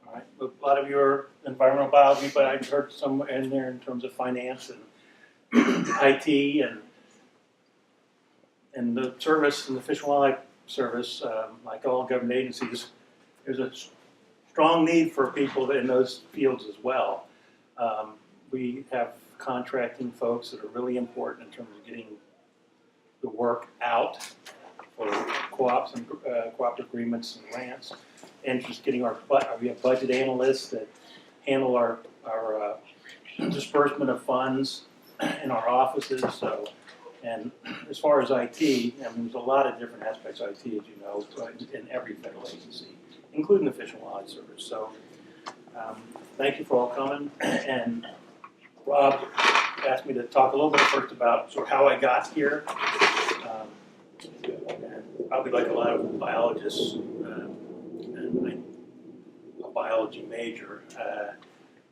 All right. A lot of you are environmental biology, but I've heard some in there in terms of finance and IT and the service and the Fish and Wildlife Service, like all government agencies, there's a strong need for people in those fields as well. We have contracting folks that are really important in terms of getting the work out for co-ops and cooperative agreements and grants, and just getting we have budget analysts that handle our disbursement of funds in our offices. So, and as far as IT, I mean, there's a lot of different aspects of IT, as you know, in every federal agency, including the Fish and Wildlife Service. So, thank you for all coming. And Rob asked me to talk a little bit first about sort of how I got here. Probably like a lot of biologists, and I'm a biology major.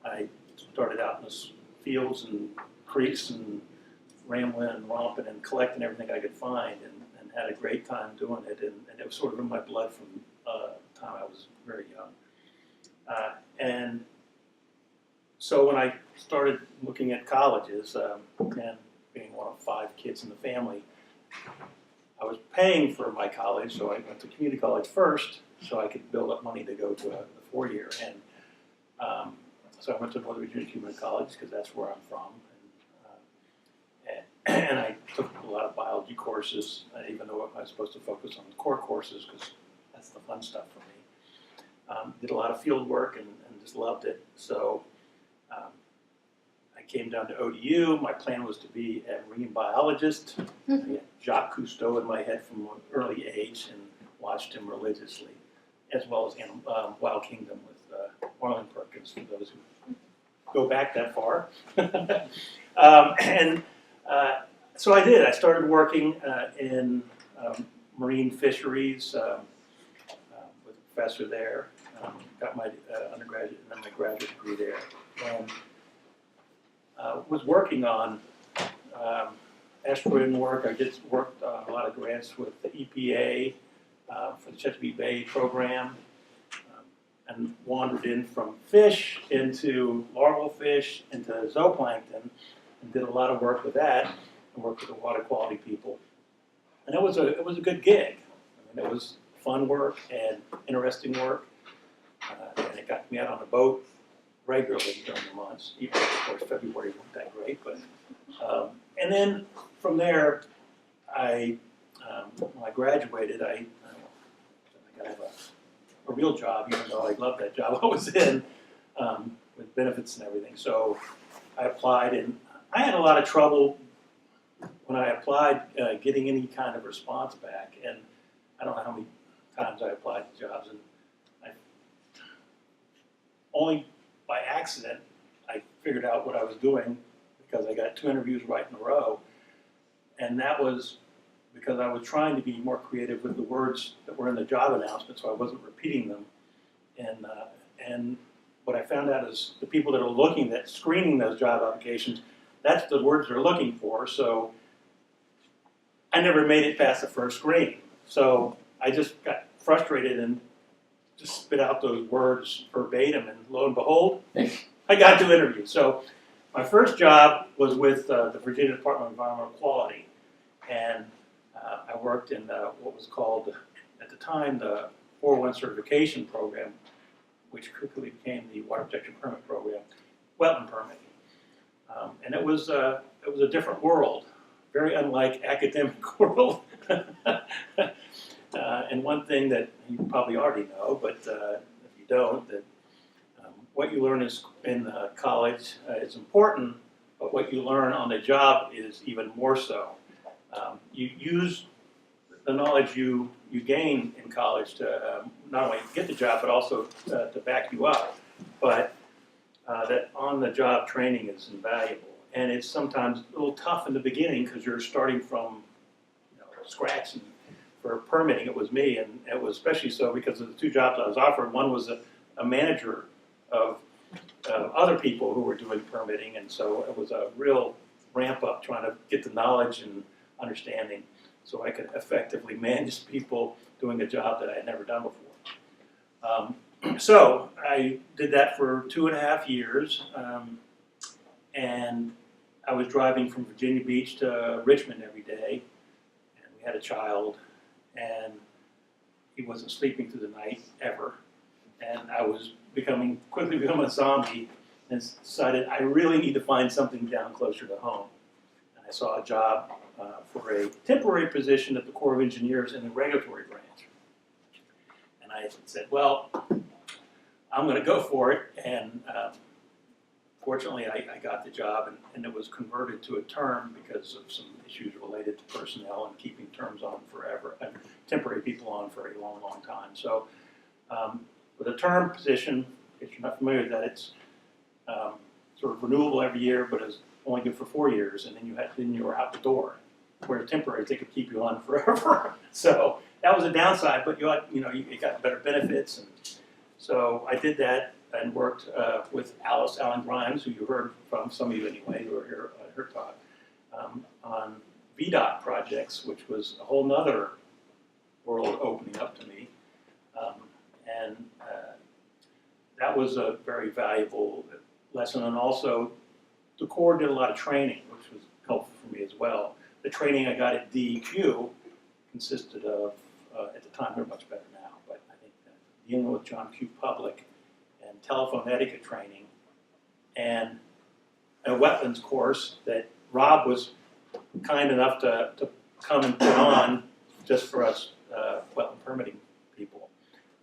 I started out in the fields and creeks and rambling and romping and collecting everything I could find, and had a great time doing it. And it was sort of in my blood from the time I was very young. And so when I started looking at colleges, and being one of 5 kids in the family, I was paying for my college, so I went to community college first, so I could build up money to go to a 4-year. And so I went to Northern Virginia Community College because that's where I'm from. And I took a lot of biology courses, even though I was supposed to focus on the core courses because that's the fun stuff for me. Did a lot of field work and just loved it. So I came down to ODU. My plan was to be a marine biologist. I had Jacques Cousteau in my head from an early age and watched him religiously, as well as Wild Kingdom with Marlin Perkins, for those who go back that far. So I did. I started working in marine fisheries with a professor there. Got my undergraduate and then my graduate degree there. And was working on estuarine work. I just worked on a lot of grants with the EPA for the Chesapeake Bay program, and wandered in from fish into larval fish into zooplankton, and did a lot of work with that, and worked with the water quality people. And it was a good gig. I mean, it was fun work and interesting work, and it got me out on the boat regularly during the months. Even, of course, February wasn't that great, but and then from there, when I graduated, I got to have a real job, even though I loved that job I was in, with benefits and everything. So I applied, and I had a lot of trouble when I applied getting any kind of response back. And I don't know how many times I applied to jobs, and only by accident I figured out what I was doing, because I got 2 interviews right in a row. And that was because I was trying to be more creative with the words that were in the job announcement, so I wasn't repeating them. And what I found out is the people that are looking at screening those job applications, that's the words they're looking for. So I never made it past the first screen. So I just got frustrated and just spit out those words verbatim, and lo and behold, I got 2 interviews. So my first job was with the Virginia Department of Environmental Quality, and I worked in what was called, at the time, the 401 certification program, which quickly became the Water Protection Permit Program, wetland permitting. And it was a different world, very unlike academic world. And one thing that you probably already know, but if you don't, that what you learn in college is important, but what you learn on the job is even more so. You use the knowledge you gain in college to not only get the job, but also to back you up. But that on-the-job training is invaluable. And it's sometimes a little tough in the beginning because you're starting from scratch. And for permitting, it was me, and it was especially so because of the 2 jobs I was offered. One was a manager of other people who were doing permitting, and so it was a real ramp up trying to get the knowledge and understanding so I could effectively manage people doing a job that I had never done before. So I did that for 2.5 years, and I was driving from Virginia Beach to Richmond every day, and we had a child, and he wasn't sleeping through the night ever, and I was quickly becoming a zombie, and decided I really need to find something down closer to home. And I saw a job for a temporary position at the Corps of Engineers in the regulatory branch. And I said, well, I'm going to go for it. And fortunately, I got the job, and it was converted to a term because of some issues related to personnel and keeping terms on forever, and temporary people on for a long, long time. So with a term position, if you're not familiar with that, it's sort of renewable every year, but it's only good for 4 years, and then you were out the door. Whereas temporary, they could keep you on forever. So that was a downside, but you got better benefits. And so I did that and worked with Alan Grimes, who you heard from, some of you anyway, who were here at her talk, on VDOT projects, which was a whole nother world opening up to me. And that was a very valuable lesson. And also, the Corps did a lot of training, which was helpful for me as well. The training I got at DEQ consisted of, at the time, they're much better now, but I think dealing with John Q. Public and telephone etiquette training, and a wetlands course that Rob was kind enough to come and put on just for us wetland permitting people.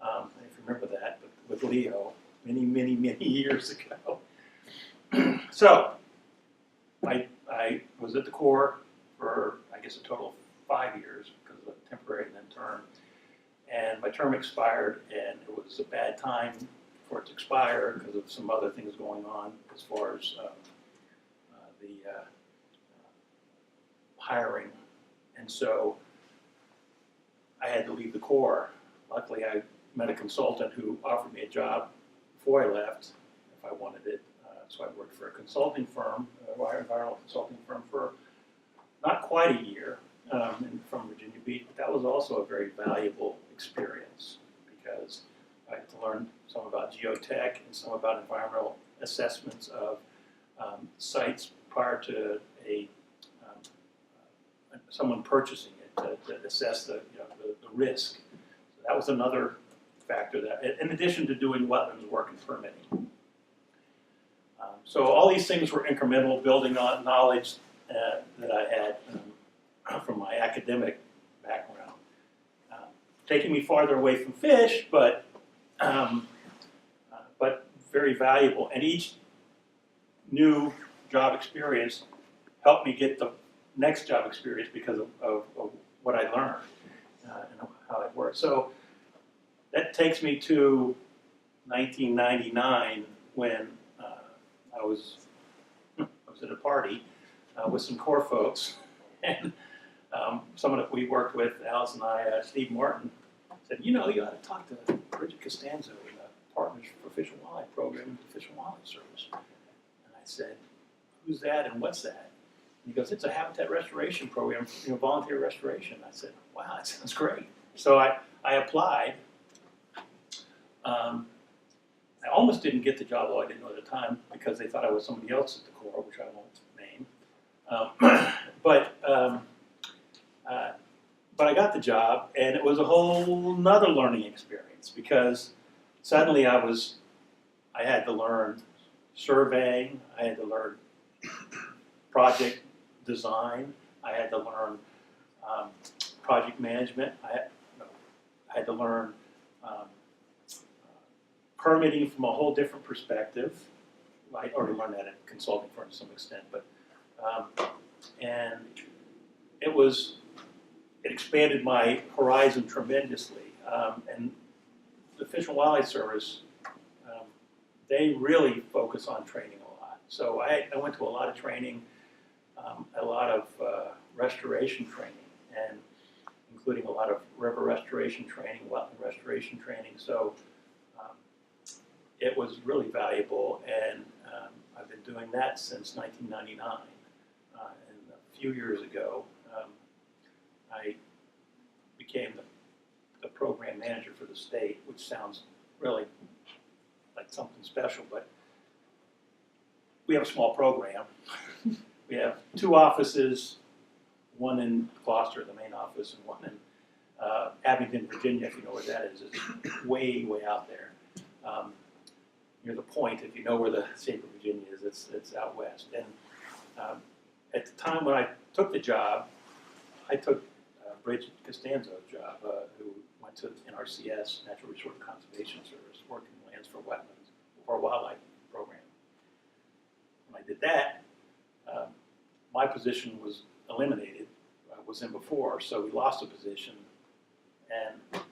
If you remember that, but with Leo, many, many, many years ago. So, I was at the Corps for, I guess, a total of 5 years because of a temporary and then term. And my term expired, and it was a bad time for it to expire because of some other things going on as far as the hiring. And so I had to leave the Corps. Luckily, I met a consultant who offered me a job before I left, if I wanted it. So I worked for a consulting firm, an environmental consulting firm, for not quite a year from Virginia Beach, but that was also a very valuable experience because I had to learn some about geotech and some about environmental assessments of sites prior to someone purchasing it to assess the risk. So that was another factor that, in addition to doing wetlands work and permitting. So all these things were incremental, building on knowledge that I had from my academic background. Taking me farther away from fish, but very valuable. And each new job experience helped me get the next job experience because of what I learned and how it worked. So that takes me to 1999 when I was at a party with some Corps folks, and someone that we worked with, Alice and I, Steve Martin, said, you ought to talk to Bridget Costanzo in the Partners for Fish and Wildlife program at the Fish and Wildlife Service. And I said, who's that and what's that? And he goes, it's a habitat restoration program, volunteer restoration. I said, wow, that sounds great. So I applied. I almost didn't get the job, though I didn't know at the time, because they thought I was somebody else at the Corps, which I won't name. But I got the job, and it was a whole nother learning experience because suddenly I had to learn surveying, I had to learn project design, I had to learn project management, I had to learn permitting from a whole different perspective. I already learned that at consulting firm to some extent, but and it expanded my horizon tremendously. And the Fish and Wildlife Service, they really focus on training a lot. So I went to a lot of training, a lot of restoration training, and including a lot of river restoration training, wetland restoration training. So it was really valuable, and I've been doing that since 1999. And a few years ago, I became the program manager for the state, which sounds really like something special, but we have a small program. We have 2 offices, one in Gloucester, the main office, and one in Abington, Virginia, if you know where that is. It's way, way out there. Near the Point, if you know where the state of Virginia is, it's out west. And at the time when I took the job, I took Bridget Costanzo's job, who went to NRCS, Natural Resource Conservation Service, working lands for wetlands, or wildlife program. When I did that, my position was eliminated. I was in before, so we lost a position. And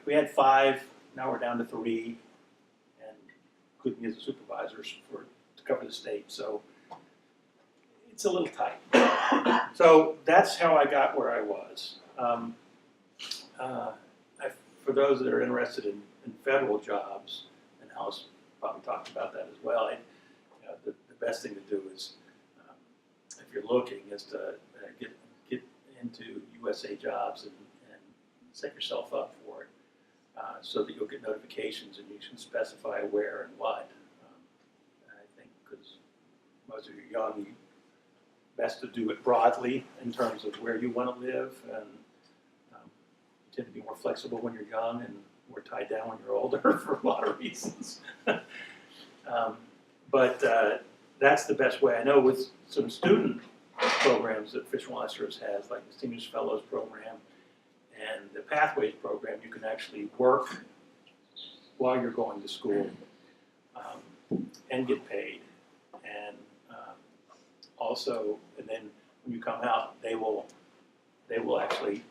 we had 5, now we're down to 3, and including as supervisors to cover the state. So it's a little tight. So that's how I got where I was. For those that are interested in federal jobs, and Alice probably talked about that as well, the best thing to do is, if you're looking, is to get into USA Jobs and set yourself up for it, so that you'll get notifications and you can specify where and what. I think because most of you are young, best to do it broadly in terms of where you want to live, and you tend to be more flexible when you're young and more tied down when you're older for a lot of reasons. But that's the best way. I know with some student programs that Fish and Wildlife Service has, like the Distinguished Fellows Program and the Pathways Program, you can actually work while you're going to school and get paid. And also, and then when you come out, they will actually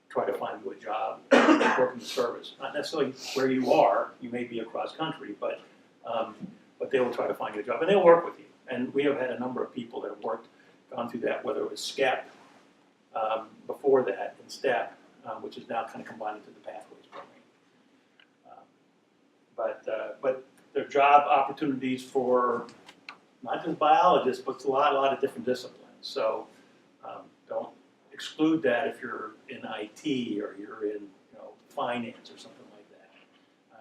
try to find you a job working the service. Not necessarily where you are, you may be across country, but they will try to find you a job, and they'll work with you. And we have had a number of people that have gone through that, whether it was SCEP before that, and STEP, which is now kind of combined into the Pathways program. But there are job opportunities for not just biologists, but a lot of different disciplines. So don't exclude that if you're in IT or you're in finance or something like that.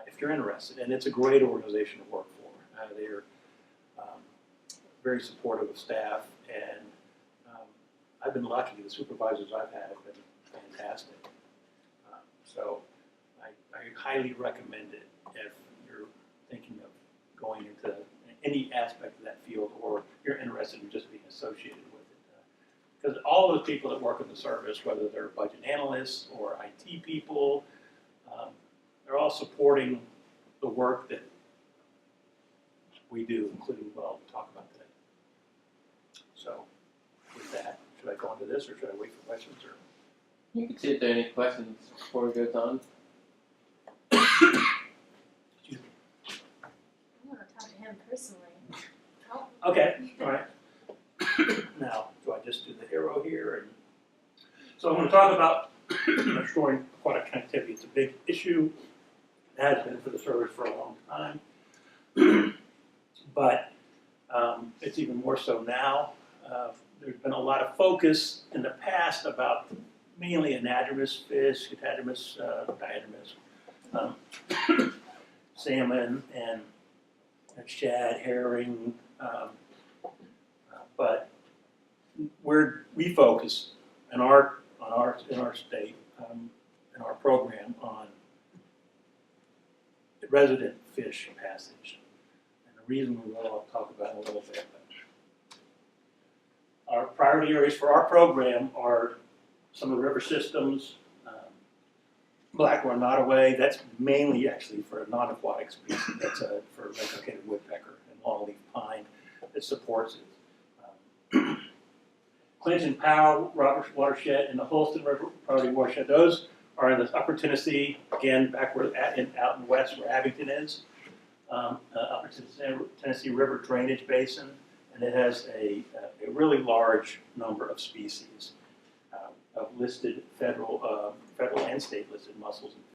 If you're interested, and it's a great organization to work for. They're very supportive of staff, and I've been lucky. The supervisors I've had have been fantastic. So I highly recommend it if you're thinking of going into any aspect of that field, or you're interested in just being associated with it. Because all those people that work in the service, whether they're budget analysts or IT people, they're all supporting the work that we do, including what I'll talk about today. So with that, should I go into this, or should I wait for questions? Or You can see if there are any questions before we go on. excuse me. I want to talk to him personally. Oh. Okay, all right. Now, do I just do the arrow here? And so I'm going to talk about restoring aquatic connectivity. It's a big issue. It has been for the service for a long time. But it's even more so now. There's been a lot of focus in the past about mainly anadromous fish, catadromous, diadromous, salmon, and shad, herring. But we focus in our state, in our program, on resident fish passage. The reason we will talk about in a little bit. Our priority areas for our program are some of the river systems, Blackhorn Nottoway. That's mainly actually for a non-aquatic species. That's for red-cockaded woodpecker and longleaf pine that supports it. Clinch and Powell, Roberts Watershed, and the Holston River Priority Watershed. Those are in the upper Tennessee, again, back out in west where Abington is. Upper Tennessee River drainage basin, and it has a really large number of species of listed federal and state listed mussels and